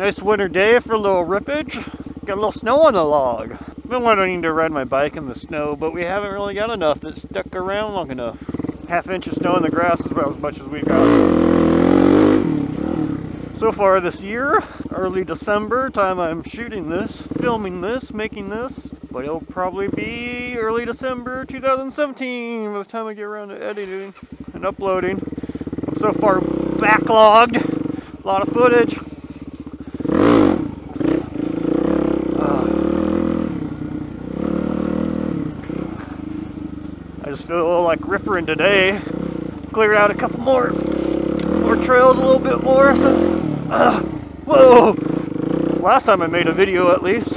Nice winter day for a little rippage. Got a little snow on the log. Been wanting to ride my bike in the snow, but we haven't really got enough that stuck around long enough. Half-inch of snow in the grass is about as much as we got. So far this year, early December, time I'm shooting this, filming this, making this, but it'll probably be early December 2017 by the time I get around to editing and uploading. I'm so far backlogged, a lot of footage. I just feel like rippering today. Cleared out a couple more trails, a little bit more since, whoa! Last time I made a video at least.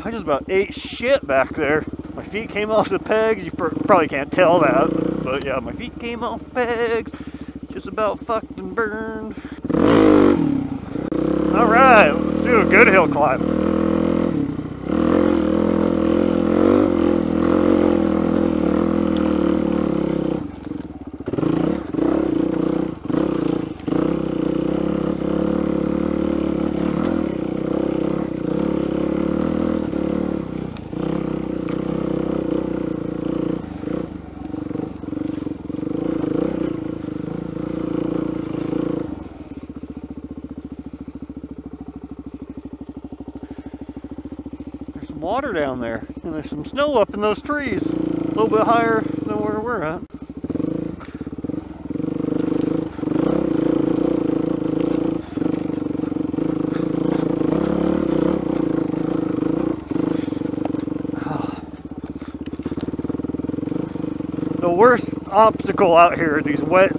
I just about ate shit back there. My feet came off the pegs, you probably can't tell that, but yeah, my feet came off the pegs. Just about fucked and burned. Alright, let's do a good hill climb. Water down there, and there's some snow up in those trees, a little bit higher than where we're at. The worst obstacle out here are these wet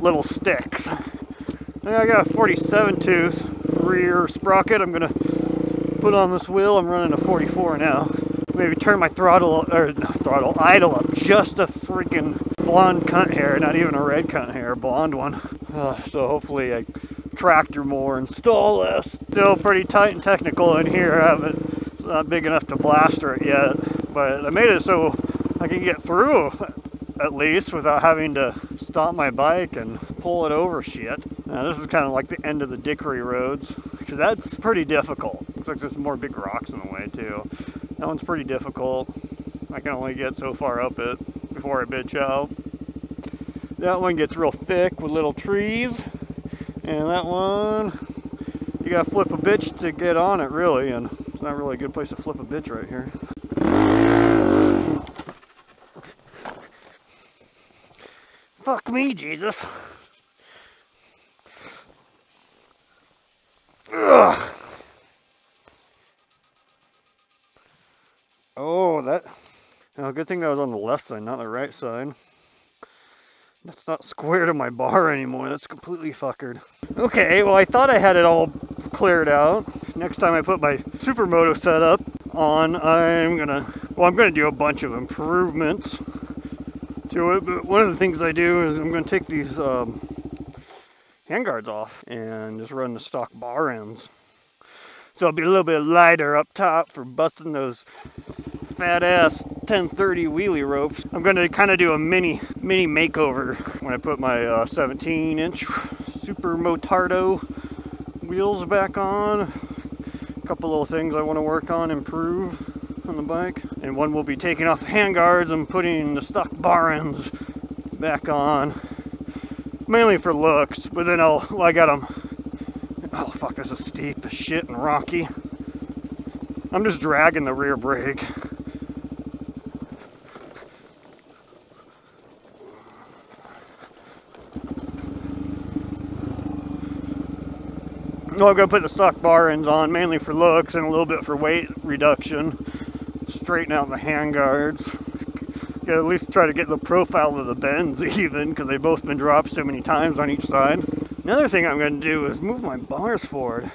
little sticks. I got a 47 tooth rear sprocket. I'm gonna put on this wheel. I'm running a 44 now. Maybe turn my idle up just a freaking blonde cunt hair, not even a red cunt hair, blonde one. So hopefully I tractor more, install less. Still pretty tight and technical in here. It's not big enough to blaster it yet, but I made it so I can get through at least without having to stop my bike and pull it over shit. Now this is kind of like the end of the Dickory roads, because that's pretty difficult. Looks like there's more big rocks in the way too. That one's pretty difficult. I can only get so far up it before I bitch out. That one gets real thick with little trees. And that one, you gotta flip a bitch to get on it really, and it's not really a good place to flip a bitch right here. Fuck me, Jesus. Ugh. Oh, good thing that was on the left side, not the right side. That's not square to my bar anymore. That's completely fuckered. Okay, well I thought I had it all cleared out. Next time I put my SuperMoto setup on, I'm gonna do a bunch of improvements to it. But one of the things I do is I'm gonna take these handguards off and just run the stock bar ends. So it'll be a little bit lighter up top for busting those fat ass 1030 wheelie ropes. I'm going to kind of do a mini makeover when I put my 17-inch SuperMoto wheels back on. A couple little things I want to work on, improve on the bike. And one will be taking off the handguards and putting the stock bar ends back on. Mainly for looks, but then I got them. Oh fuck, this is steep as shit and rocky. I'm just dragging the rear brake. No, I'm gonna put the stock bar ends on mainly for looks and a little bit for weight reduction. Straighten out the handguards. At least try to get the profile of the bends even, because they've both been dropped so many times on each side. Another thing I'm going to do is move my bars forward.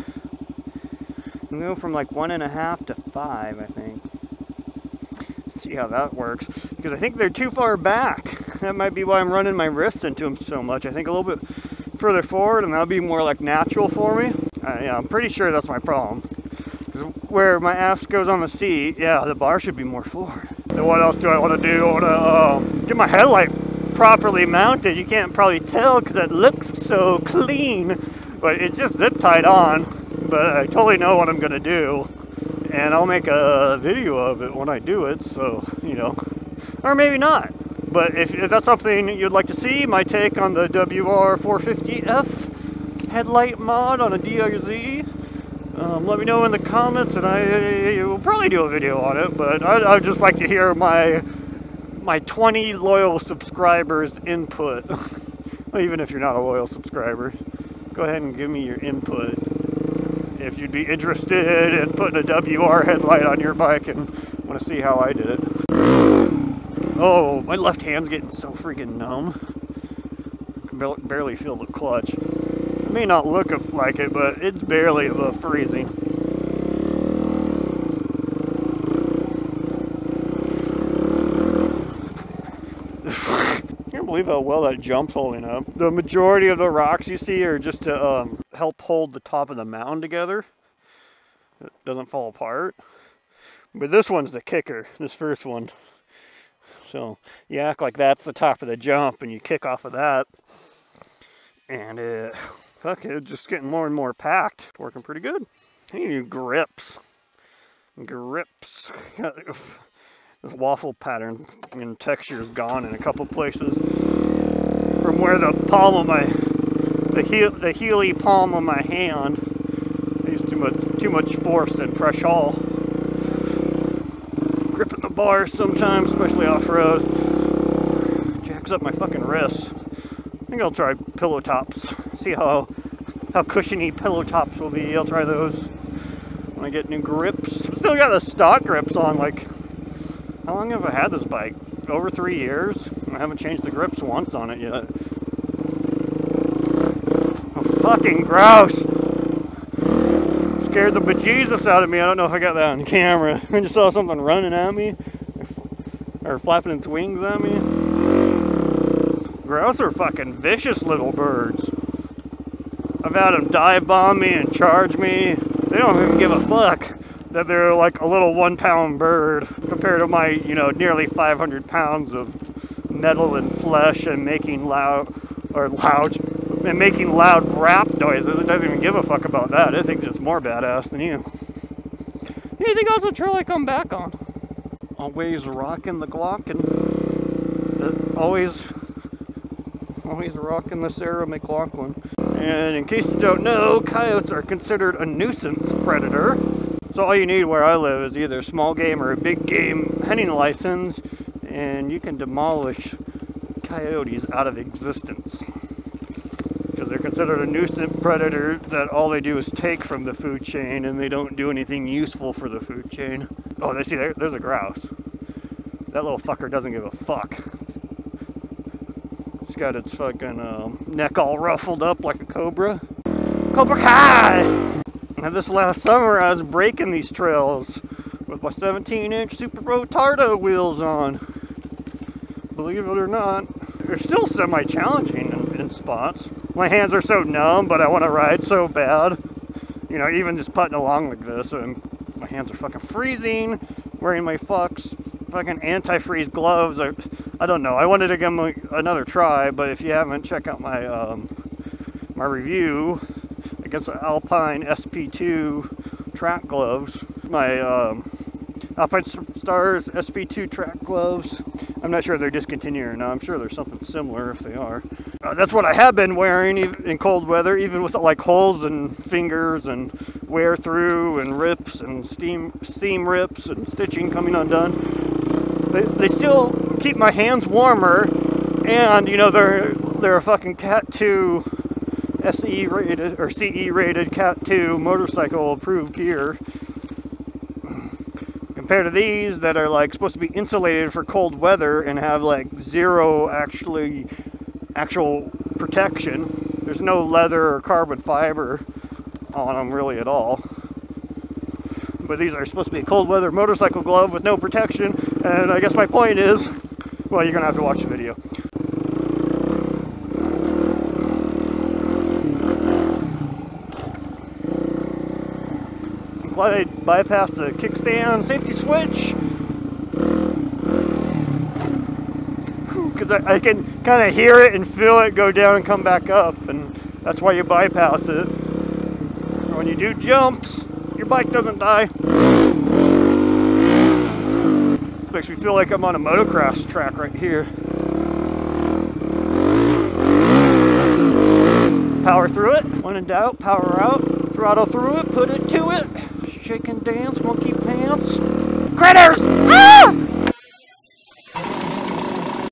I'm going from like 1.5 to 5, I think. See how that works, because I think they're too far back. That might be why I'm running my wrists into them so much. I think a little bit further forward, and that'll be more like natural for me. Yeah, I'm pretty sure that's my problem. Because where my ass goes on the seat, yeah, the bar should be more forward. And what else do I want to do? I want to get my headlight properly mounted. You can't probably tell because it looks so clean. but it's just zip tied on, but I totally know what I'm gonna do, and I'll make a video of it when I do it, so, you know, or maybe not. But if that's something you'd like to see, my take on the WR450F headlight mod on a DRZ, let me know in the comments, and I will probably do a video on it, but I'd just like to hear my 20 loyal subscribers' input. Even if you're not a loyal subscriber, go ahead and give me your input. If you'd be interested in putting a WR headlight on your bike and want to see how I did it. Oh, my left hand's getting so freaking numb. I can barely feel the clutch. It may not look like it, but it's barely above freezing. I can't believe how well that jump's holding up. The majority of the rocks you see are just to help hold the top of the mountain together. It doesn't fall apart. But this one's the kicker, this first one. So you act like that's the top of the jump and you kick off of that. And fuck, it's just getting more and more packed. Working pretty good. I need new grips. Grips. This waffle pattern and texture is gone in a couple places. From where the palm of my, the heely palm of my hand, I use too much force and pressure. Gripping the bars sometimes, especially off-road. Jacks up my fucking wrists. I think I'll try pillow tops. See how cushiony pillow tops will be. I'll try those when I get new grips. Still got the stock grips on. Like, how long have I had this bike? Over 3 years. I haven't changed the grips once on it yet. Oh, fucking gross. Scared the bejesus out of me. I don't know if I got that on camera. I just saw something running at me, or flapping its wings at me. Grouse are fucking vicious little birds. I've had them dive bomb me and charge me. They don't even give a fuck that they're like a little 1 pound bird compared to my, you know, nearly 500 pounds of metal and flesh and making loud rap noises. It doesn't even give a fuck about that. It thinks it's more badass than you. Anything else to try to come back on? Always rocking the Glock and always rocking the Sarah McLaughlin. And in case you don't know, coyotes are considered a nuisance predator. So all you need where I live is either a small game or a big game hunting license, and you can demolish coyotes out of existence. Because they're considered a nuisance predator that all they do is take from the food chain and they don't do anything useful for the food chain. Oh, they see, there's a grouse. That little fucker doesn't give a fuck. It's got its fucking neck all ruffled up like a cobra. Cobra Kai! And this last summer I was breaking these trails with my 17-inch SuperMoto wheels on. Believe it or not. They're still semi-challenging in spots. My hands are so numb, but I want to ride so bad. You know, even just putting along like this, and my hands are fucking freezing. Wearing my fucking anti-freeze gloves. I don't know. I wanted to give them another try, but if you haven't, check out my my review. I guess Alpine SP2 track gloves. My Alpine Stars SP2 track gloves. I'm not sure if they're discontinued or not. I'm sure there's something similar if they are. That's what I have been wearing in cold weather, even with like holes in fingers and wear through and rips and seam rips and stitching coming undone. They still keep my hands warmer, and you know they're a fucking Cat 2 SE rated or CE rated Cat 2 motorcycle approved gear. Compared to these that are like supposed to be insulated for cold weather and have like zero actual protection. There's no leather or carbon fiber on them really at all. But these are supposed to be a cold weather motorcycle glove with no protection. And I guess my point is, well, you're gonna have to watch the video. I'm glad I bypassed the kickstand safety switch, because I can kind of hear it and feel it go down and come back up, and That's why you bypass it. When you do jumps, your bike doesn't die. This makes me feel like I'm on a motocross track right here. Power through it. When in doubt, power out. Throttle through it, put it to it. Shake and dance, monkey pants. Critters! Ah!